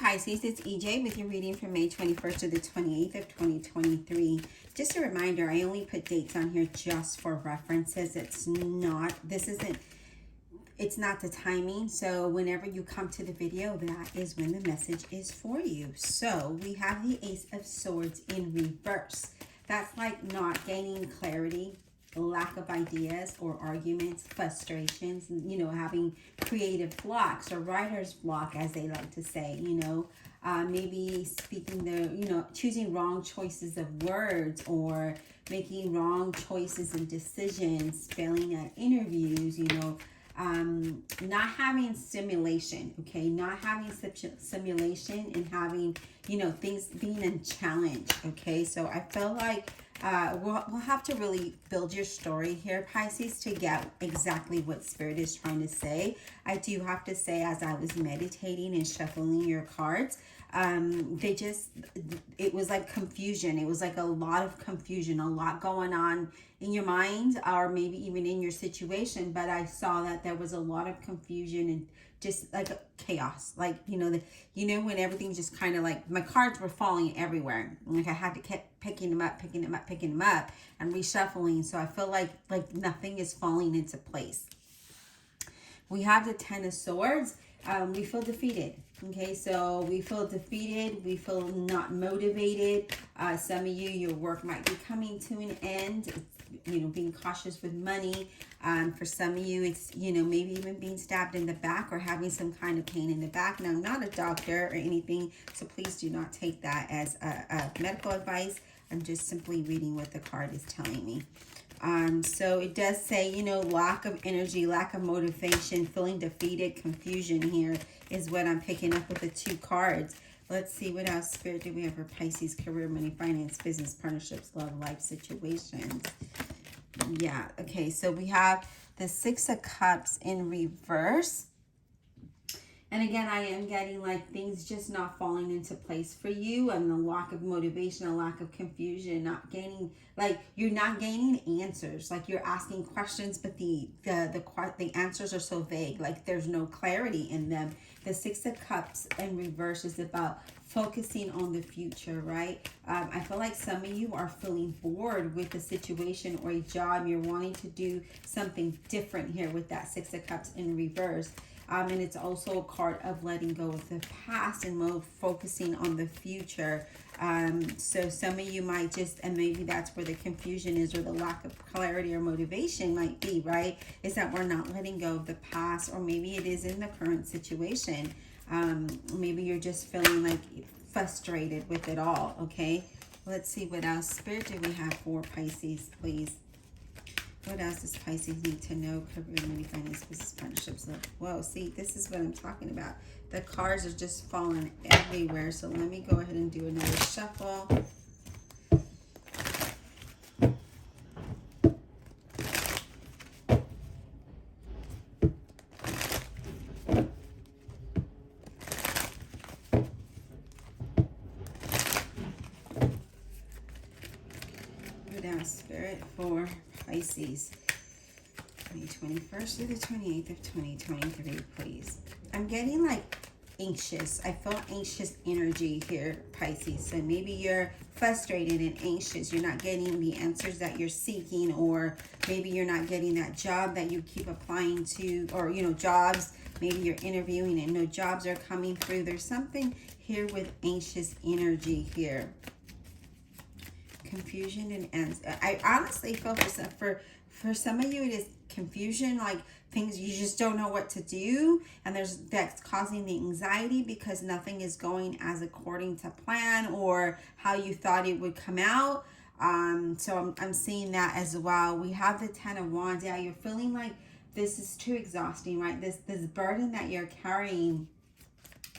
Pisces, it's EJ with your reading from May 21st to the 28th of 2023. Just a reminder, I only put dates on here just for references. It's not the timing. So whenever you come to the video, that is when the message is for you. So we have the Ace of Swords in reverse. That's like not gaining clarity, lack of ideas or arguments, frustrations, having creative blocks or writer's block, as they like to say, maybe speaking choosing wrong choices of words or making wrong choices and decisions, failing at interviews, not having stimulation, okay, not having simulation and having, things being a challenge, okay. So I feel like we'll have to really build your story here, Pisces, to get exactly what Spirit is trying to say. I do have to say, as I was meditating and shuffling your cards, it was like confusion. It was like a lot of confusion, a lot going on in your mind or maybe even in your situation. But I saw that there was a lot of confusion and just like chaos, like, when everything just kind of like my cards were falling everywhere. Like I had to keep picking them up and reshuffling. So I feel like nothing is falling into place. We have the Ten of Swords. We feel defeated. Okay, so we feel defeated. We feel not motivated. Some of you, your work might be coming to an end. Being cautious with money. For some of you, it's, maybe even being stabbed in the back or having some kind of pain in the back. Now, I'm not a doctor or anything, so please do not take that as a medical advice. I'm just simply reading what the card is telling me. So it does say, lack of energy, lack of motivation, feeling defeated, confusion here is what I'm picking up with the two cards. Let's see what else, Spirit, do we have for Pisces: career, money, finance, business, partnerships, love, life situations. Yeah, okay, so we have the Six of Cups in reverse. And again, I am getting like things just not falling into place for you, and a lack of motivation, a lack of confusion, not gaining, like you're not gaining answers. Like you're asking questions, but the answers are so vague. Like there's no clarity in them. The Six of Cups in reverse is about focusing on the future, right? I feel like some of you are feeling bored with a situation or a job. You're wanting to do something different here with that Six of Cups in reverse. And it's also a card of letting go of the past and focusing on the future. So some of you might and maybe that's where the confusion is, or the lack of clarity or motivation might be, right? Is that we're not letting go of the past, or maybe it is in the current situation. Maybe you're just feeling like frustrated with it all, okay? Let's see what else. Spirit, do we have for Pisces, please? What else does Pisces need to know? Career, money, finance, business, partnerships, love. Whoa, see, this is what I'm talking about. The cards are just falling everywhere. So let me go ahead and do another shuffle. Go down, Spirit, for Pisces, May 21st to the 28th of 2023, please. I'm getting like anxious. I feel anxious energy here, Pisces. So maybe you're frustrated and anxious. You're not getting the answers that you're seeking, or maybe you're not getting that job that you keep applying to, or, jobs. Maybe you're interviewing and no jobs are coming through. There's something here with anxious energy here. Confusion and ends. I honestly feel for some of you it is confusion, like things you just don't know what to do, and that's causing the anxiety because nothing is going as according to plan or how you thought it would come out. So I'm seeing that as well. We have the Ten of Wands. Yeah, you're feeling like this is too exhausting, right? This burden that you're carrying,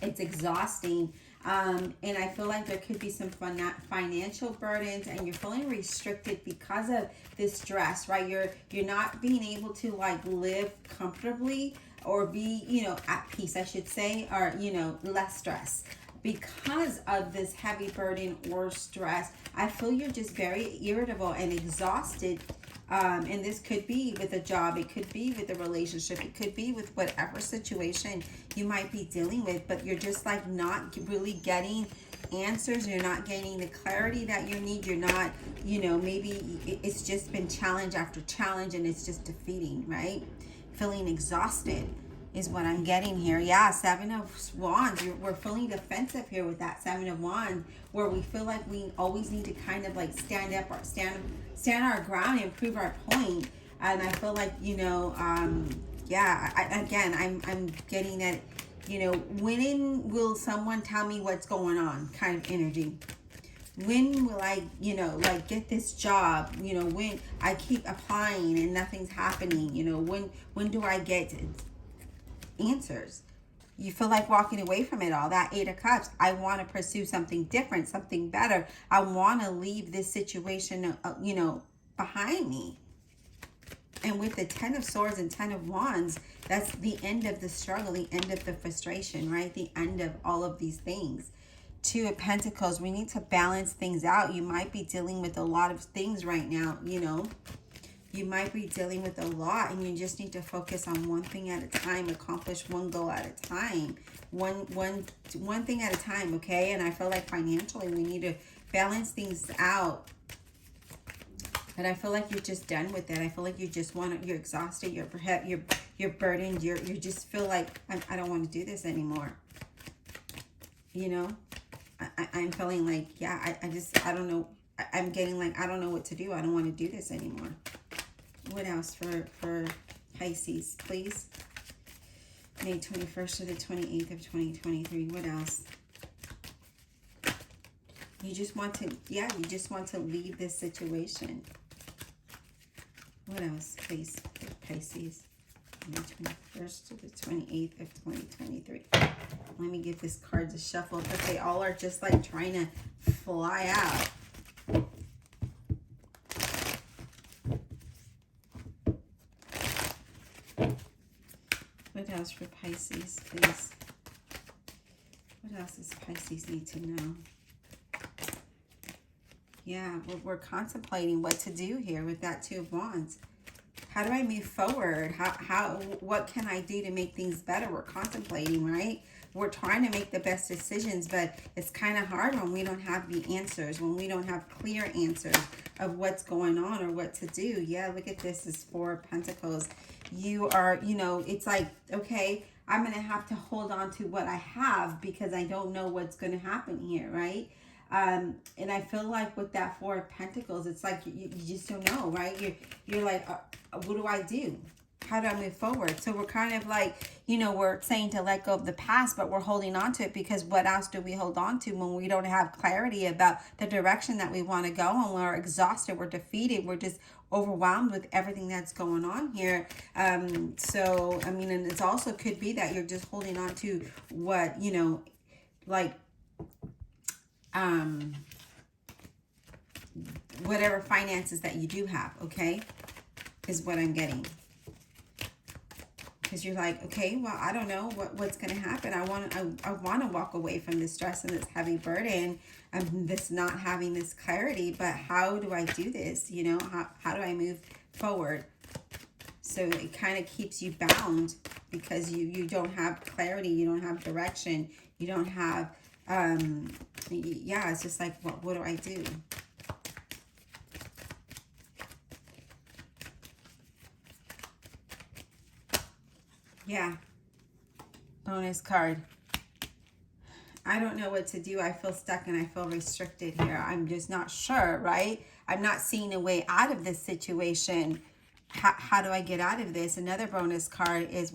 it's exhausting. And I feel like there could be some financial burdens, and you're feeling restricted because of this stress, right? You're not being able to like live comfortably or be, at peace, I should say, or, less stress because of this heavy burden or stress. I feel you're just very irritable and exhausted And this could be with a job, it could be with a relationship, it could be with whatever situation you might be dealing with, but you're just like not really getting answers. You're not getting the clarity that you need. You're not, maybe it's just been challenge after challenge and it's just defeating, right? Feeling exhausted is what I'm getting here. Yeah, Seven of Wands. We're feeling defensive here with that Seven of Wands, where we feel like we always need to kind of like stand up or stand our ground and prove our point. And I feel like, I'm getting that, when will someone tell me what's going on kind of energy. When will I, get this job? When I keep applying and nothing's happening, when do I get answers? You feel like walking away from it all. That Eight of Cups. I want to pursue something different, something better. I want to leave this situation, behind me. And with the Ten of Swords and Ten of Wands, that's the end of the struggle, the end of the frustration, right? The end of all of these things. Two of Pentacles. We need to balance things out. You might be dealing with a lot of things right now, You might be dealing with a lot, and you just need to focus on one thing at a time, accomplish one goal at a time, one thing at a time, okay? And I feel like financially we need to balance things out. But I feel like you're just done with it. I feel like you're exhausted, you're burdened, you just feel like I don't want to do this anymore. I'm feeling like, yeah, I don't know. I'm getting like, I don't know what to do. I don't want to do this anymore. What else for Pisces, please? May 21st to the 28th of 2023. What else? You just want to leave this situation. What else, please, for Pisces? May 21st to the 28th of 2023. Let me give this card a shuffle, but they all are just like trying to fly out. What else for Pisces, please? What else does Pisces need to know? Yeah, we're contemplating what to do here with that Two of Wands. How do I move forward? What can I do to make things better? We're contemplating, right? We're trying to make the best decisions, but it's kind of hard when we don't have the answers, when we don't have clear answers of what's going on or what to do. Yeah, look at this. It's Four of Pentacles. You are, it's like, okay, I'm going to have to hold on to what I have because I don't know what's going to happen here, right? And I feel like with that Four of Pentacles, it's like you just don't know, right? You're like, what do I do? How do I move forward? So we're kind of like, we're saying to let go of the past, but we're holding on to it because what else do we hold on to when we don't have clarity about the direction that we want to go, and we're exhausted, we're defeated, we're just overwhelmed with everything that's going on here. So, I mean, and it also could be that you're just holding on to what, like, whatever finances that you do have, okay, is what I'm getting. Because you're like, okay, well, I don't know what's going to happen. I want to walk away from this stress and this heavy burden and this not having this clarity, but how do I do this? How do I move forward? So it kind of keeps you bound because you don't have clarity, you don't have direction, you don't have, it's just like, what do I do? Yeah. Bonus card. I don't know what to do. I feel stuck and I feel restricted here. I'm just not sure, right? I'm not seeing a way out of this situation. How do I get out of this? Another bonus card is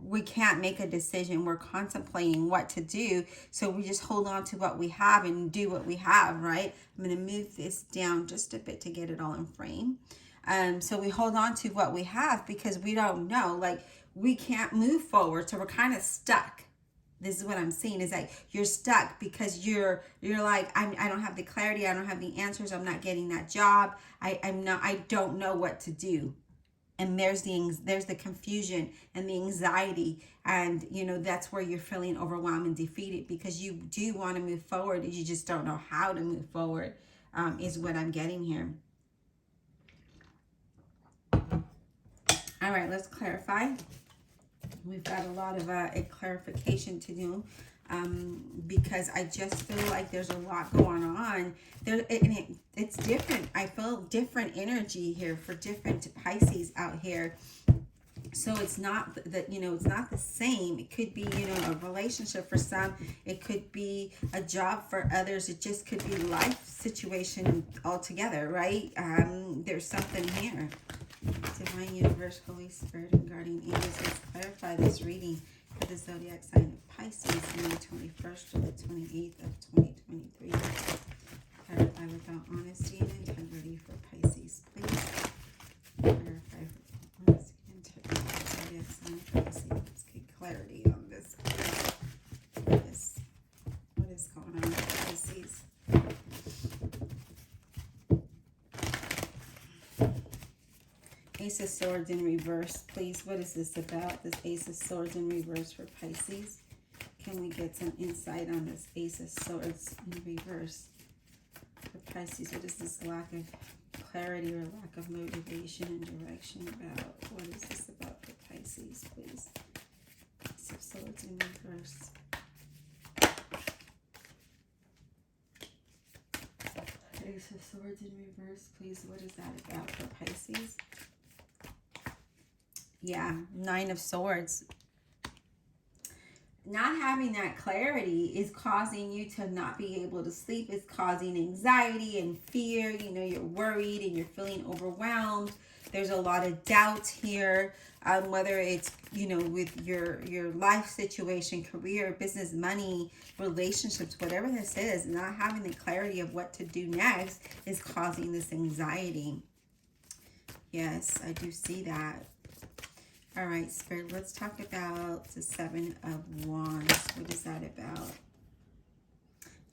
we can't make a decision. We're contemplating what to do. So we just hold on to what we have and do what we have, right? I'm going to move this down just a bit to get it all in frame. So we hold on to what we have because we don't know. Like, we can't move forward. So we're kind of stuck. This is what I'm seeing, is that you're stuck because you're like, I don't have the clarity. I don't have the answers. I'm not getting that job. I don't know what to do. And there's the confusion and the anxiety, and that's where you're feeling overwhelmed and defeated because you do want to move forward, you just don't know how to move forward, is what I'm getting here. All right, let's clarify. We've got a lot of a clarification to do, because I just feel like there's a lot going on there, and it's different. I feel different energy here for different Pisces out here. So it's not that, it's not the same. It could be, a relationship for some. It could be a job for others. It just could be life situation altogether, right? There's something here. Divine Universe, Holy Spirit, and Guardian Angels, let's clarify this reading for the zodiac sign of Pisces, May 21st to the 28th of 2023. Clarify without honesty and integrity for Pisces, please. Clarify for honesty and integrity for the zodiac sign of Pisces. Let's get clarity on this. What is going on with Pisces? Ace of Swords in reverse, please. What is this about? This Ace of Swords in reverse for Pisces. Can we get some insight on this Ace of Swords in reverse for Pisces? What is this lack of clarity or lack of motivation and direction about? What is this about for Pisces, please? Ace of Swords in reverse. Ace of Swords in reverse, please. What is that about for Pisces? Yeah, Nine of Swords. Not having that clarity is causing you to not be able to sleep. It's causing anxiety and fear. You're worried and you're feeling overwhelmed. There's a lot of doubt here, whether it's, with your life situation, career, business, money, relationships, whatever this is. Not having the clarity of what to do next is causing this anxiety. Yes, I do see that. All right, Spirit, let's talk about the Seven of Wands. What is that about?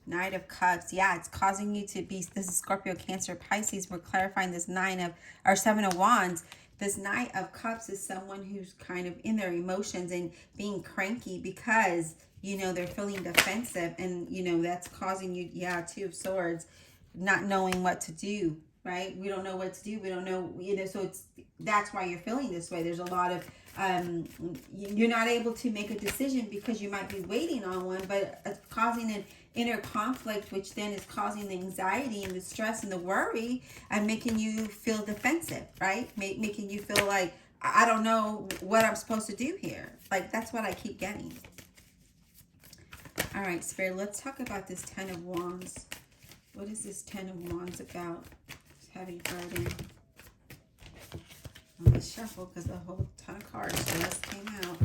Knight of Cups. Yeah, it's causing you to be, this is Scorpio, Cancer, Pisces. We're clarifying this Seven of Wands. This Knight of Cups is someone who's kind of in their emotions and being cranky because, they're feeling defensive. And, that's causing you, Two of Swords, not knowing what to do. Right? We don't know what to do. We don't know, so that's why you're feeling this way. There's a lot of, you're not able to make a decision because you might be waiting on one, but it's causing an inner conflict, which then is causing the anxiety and the stress and the worry and making you feel defensive, right? Making you feel like, I don't know what I'm supposed to do here. Like, that's what I keep getting. All right, Spirit, let's talk about this Ten of Wands. What is this Ten of Wands about? Heavy burden. Let me shuffle because a whole ton of cards just came out.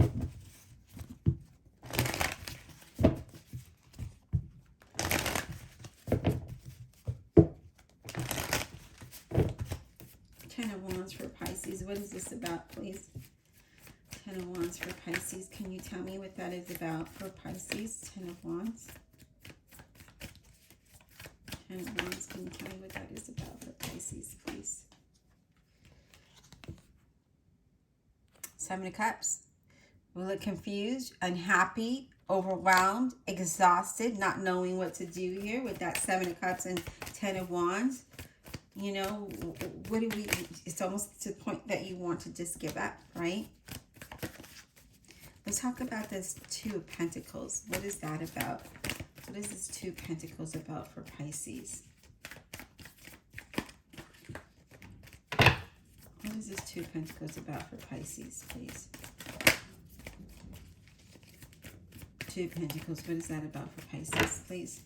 Ten of Wands for Pisces. What is this about, please? Ten of Wands for Pisces. Can you tell me what that is about for Pisces? Ten of Wands. Ten of Wands. Can you tell me what that is about for Pisces, please? Seven of Cups. We look confused, unhappy, overwhelmed, exhausted, not knowing what to do here with that Seven of Cups and Ten of Wands. What do we, it's almost to the point that you want to just give up, right? Let's talk about this Two of Pentacles. What is that about? What is this Two of Pentacles about for Pisces? What is this Two of Pentacles about for Pisces, please? Two of Pentacles, what is that about for Pisces, please?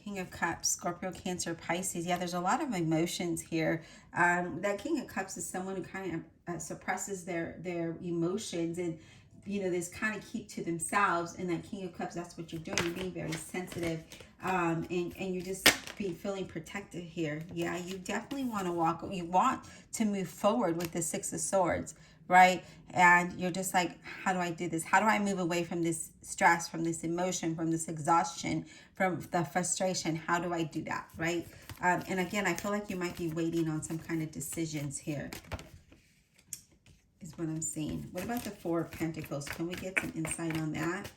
King of Cups, Scorpio, Cancer, Pisces. Yeah, there's a lot of emotions here. That King of Cups is someone who kind of suppresses their emotions and, this kind of keep to themselves. And that King of Cups, that's what you're doing. You're being very sensitive, and you just feeling protected here. Yeah, you definitely want to you want to move forward with the Six of Swords, right? And you're just like, how do I do this? How do I move away from this stress, from this emotion, from this exhaustion, from the frustration? How do I do that, right? And again, I feel like you might be waiting on some kind of decisions here, is what I'm seeing. What about the Four of Pentacles? Can we get some insight on that?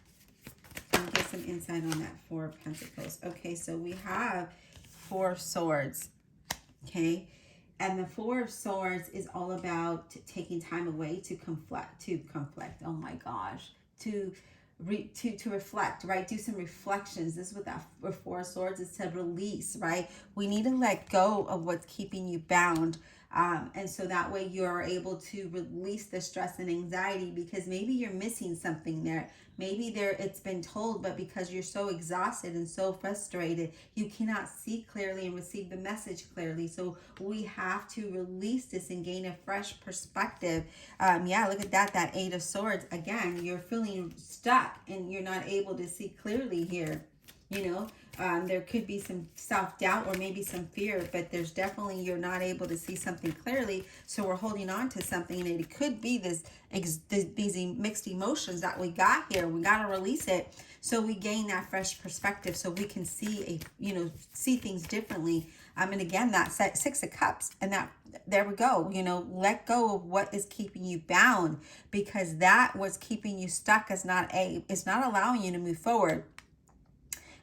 Can we get some insight on that Four of Pentacles? Okay, so we have Four of Swords, okay? And the Four of Swords is all about taking time away to conflict. Oh my gosh. To reflect, right? Do some reflections. This is what that Four of Swords is, to release, right? We need to let go of what's keeping you bound. And so that way you're able to release the stress and anxiety, because maybe you're missing something there. Maybe it's been told, but because you're so exhausted and so frustrated, you cannot see clearly and receive the message clearly. So we have to release this and gain a fresh perspective. Yeah, look at that Eight of Swords. Again, you're feeling stuck and you're not able to see clearly here. You know, there could be some self-doubt or maybe some fear, but there's definitely, you're not able to see something clearly. So we're holding on to something, and it could be these mixed emotions that we got here. We got to release it so we gain that fresh perspective, so we can see see things differently. And again, that Six of Cups, and that, there we go. Let go of what is keeping you bound, because that what's keeping you stuck is not allowing you to move forward.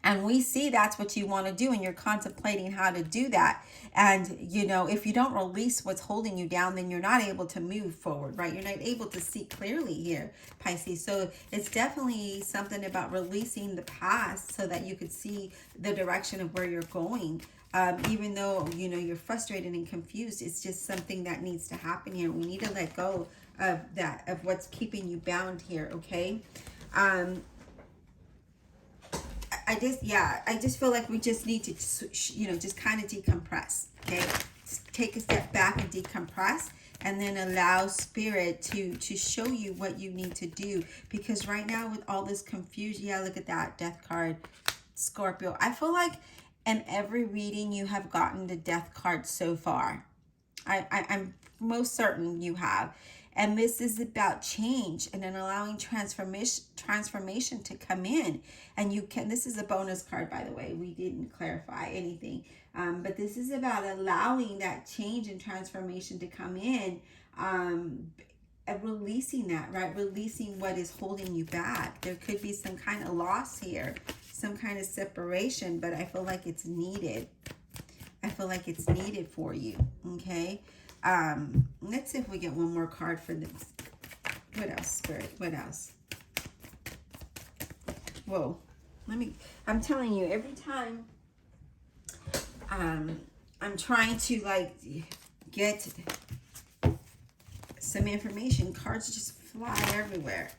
And we see that's what you want to do, and you're contemplating how to do that. And, if you don't release what's holding you down, then you're not able to move forward, right? You're not able to see clearly here, Pisces. So it's definitely something about releasing the past so that you could see the direction of where you're going. Even though, you're frustrated and confused, it's just something that needs to happen here. We need to let go of that, of what's keeping you bound here, okay? I just feel like we just need to, just kind of decompress, okay? Take a step back and decompress, and then allow Spirit to show you what you need to do. Because right now, with all this confusion, yeah, look at that Death card, Scorpio. I feel like in every reading you have gotten the Death card so far. I'm most certain you have. And this is about change and then allowing transformation to come in. And this is a bonus card, by the way. We didn't clarify anything. But this is about allowing that change and transformation to come in. And releasing that, right? Releasing what is holding you back. There could be some kind of loss here, some kind of separation, but I feel like it's needed. I feel like it's needed for you, okay? Let's see if we get one more card for this. What else, Spirit? What else? Whoa. I'm telling you, every time I'm trying to get some information, cards just fly everywhere.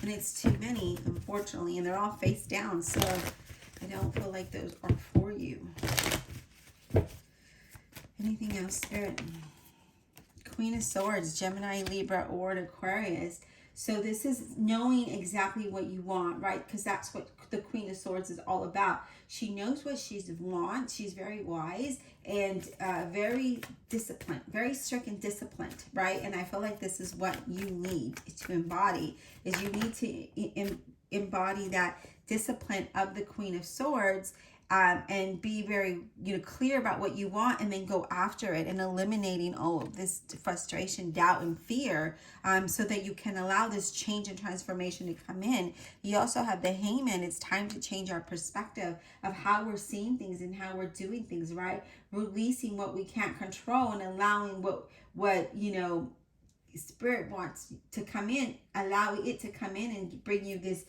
And it's too many, unfortunately, and they're all face down, so I don't feel like those are for you. Anything else, Spirit? Queen of Swords, Gemini, Libra, or Aquarius. So this is knowing exactly what you want, right? Because that's what the Queen of Swords is all about. She knows what she wants. She's very wise and very disciplined, very strict and disciplined, right? And I feel like this is what you need to embody, is you need to embody that discipline of the Queen of Swords, and be very clear about what you want, and then go after it, and eliminating all of this frustration, doubt, and fear, so that you can allow this change and transformation to come in. You also have the Hangman. It's time to change our perspective of how we're seeing things and how we're doing things, right? Releasing what we can't control and allowing what Spirit wants to come in, allow it to come in and bring you this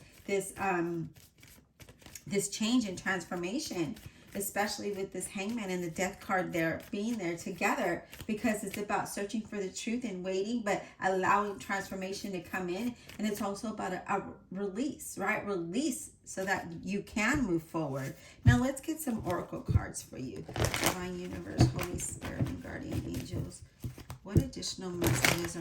change and transformation, especially with this Hangman and the Death card there being there together, because it's about searching for the truth and waiting, but allowing transformation to come in. And it's also about a release, right? Release so that you can move forward. Now let's get some oracle cards for you. Divine Universe, Holy Spirit, and Guardian Angels. What additional messages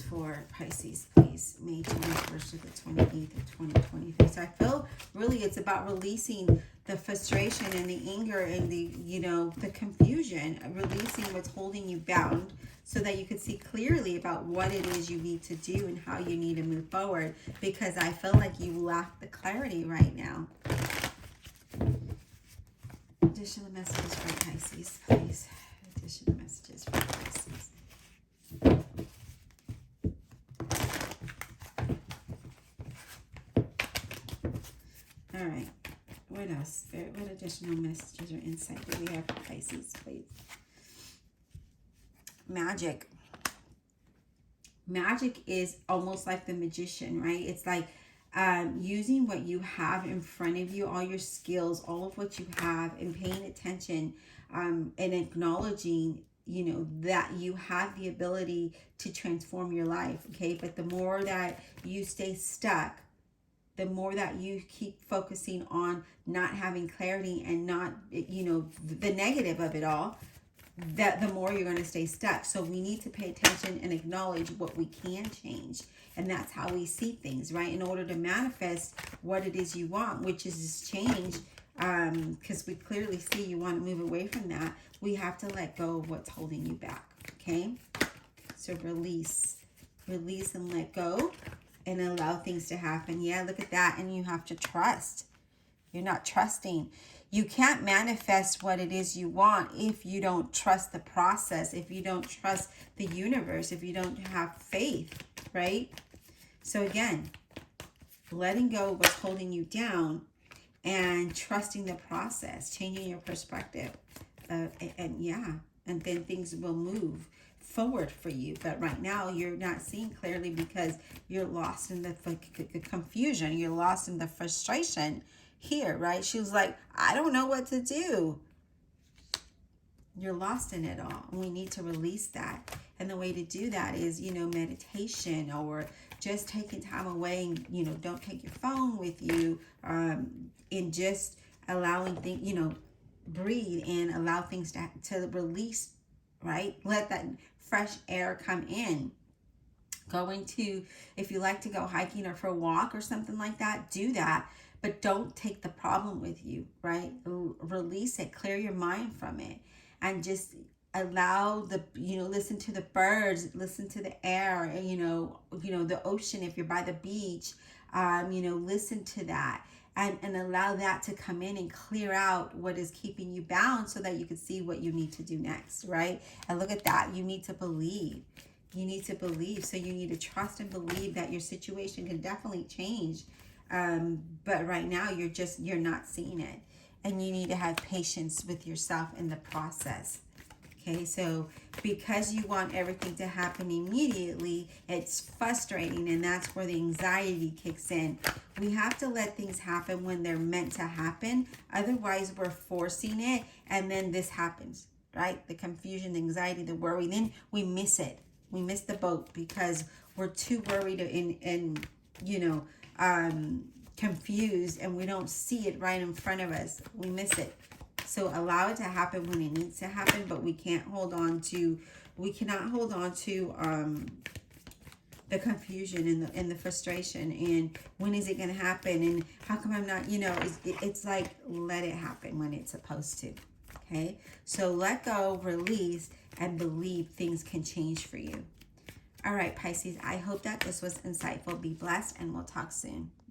for Pisces, please? May 21st to the 28th of 2023. So I feel really it's about releasing the frustration and the anger and the confusion, releasing what's holding you bound, so that you could see clearly about what it is you need to do and how you need to move forward, because I feel like you lack the clarity right now. Additional messages for Pisces, please. Additional messages for Pisces. Yes, Spirit, what additional messages or insight do we have for Pisces, please? Magic. Magic is almost like the magician, right? It's like using what you have in front of you, all your skills, all of what you have, and paying attention and acknowledging, you know, that you have the ability to transform your life, okay? But the more that you stay stuck, the more that you keep focusing on not having clarity and not, you know, the negative of it all, that the more you're going to stay stuck. So we need to pay attention and acknowledge what we can change. And that's how we see things, right? In order to manifest what it is you want, which is this change, because we clearly see you want to move away from that, we have to let go of what's holding you back, okay? So release and let go and allow things to happen. Yeah, look at that. And you have to trust. You're not trusting. You can't manifest what it is you want if you don't trust the process, if you don't trust the universe, if you don't have faith, right? So again, letting go of what's holding you down and trusting the process, changing your perspective. And then things will move forward for you. But right now you're not seeing clearly because you're lost in the confusion. You're lost in the frustration here, right? She was like, I don't know what to do. You're lost in it all. And we need to release that. And the way to do that is, you know, meditation or just taking time away. And, you know, don't take your phone with you. And just allowing things, you know, breathe and allow things to release, right? Let that fresh air come in. If you like to go hiking or for a walk or something like that, do that. But don't take the problem with you, right? Release it, clear your mind from it, and just allow listen to the birds, listen to the air, you know, the ocean. If you're by the beach, listen to that and allow that to come in and clear out what is keeping you bound so that you can see what you need to do next, right? And look at that. You need to believe. You need to believe. So you need to trust and believe that your situation can definitely change. But right now you're not seeing it, and you need to have patience with yourself in the process. Okay, so because you want everything to happen immediately, it's frustrating, and that's where the anxiety kicks in. We have to let things happen when they're meant to happen. Otherwise, we're forcing it, and then this happens, right? The confusion, the anxiety, the worry, then we miss it. We miss the boat because we're too worried and confused, and we don't see it right in front of us. We miss it. So allow it to happen when it needs to happen, but we cannot hold on to the confusion and the frustration and when is it going to happen and how come I'm not, it's like, let it happen when it's supposed to. Okay, so let go, release, and believe things can change for you. All right, Pisces, I hope that this was insightful. Be blessed, and we'll talk soon.